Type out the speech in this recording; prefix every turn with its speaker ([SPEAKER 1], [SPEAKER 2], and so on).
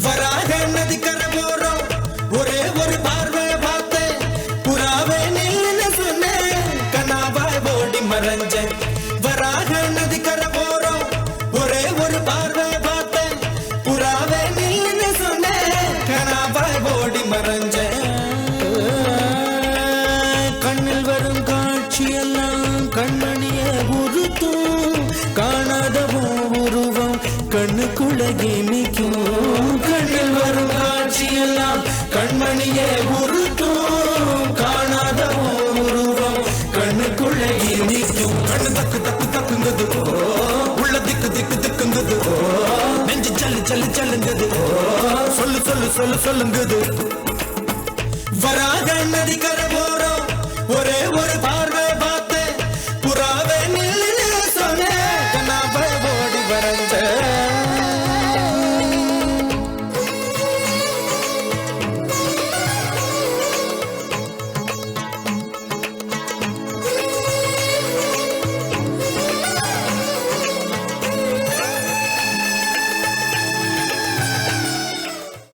[SPEAKER 1] வராக நதிக்கரை போறோம் ஒரே ஒரு பார்வைய பார்த்தேன் புறாவே நின்னு சொன்னேன் கனாவாய் ஓடி மறைஞ்சேன் வராக நதிக்கரை போறோம் ஒரே ஒரு பார்வைய பார்த்தேன் புறாவே நின்னு சொன்னேன் கனாவாய் ஓடி மறைஞ்சேன் கண்ணில் வரும் காட்சியெல்லாம் கண்மணிய உறுத்தும் காணாத உருவம் கண்ணுக்குள்ள கிமிக்கும் கண்ணில் வரும் காட்சியெல்லாம் கண்மணியே உறுத்தும் காணாத உருவம் கண்ணுக்குள்ள கிமிக்கும் கண்ணு தக்கு தக்கு தக்குங்குது உள்ள திக்கு திக்கு திக்குங்குது நெஞ்சு சல்லு சல்லு சல்லுங்குது சொல்லு சொல்லு சொல்லு சொல்லுங்குது வராக நதிக்கரை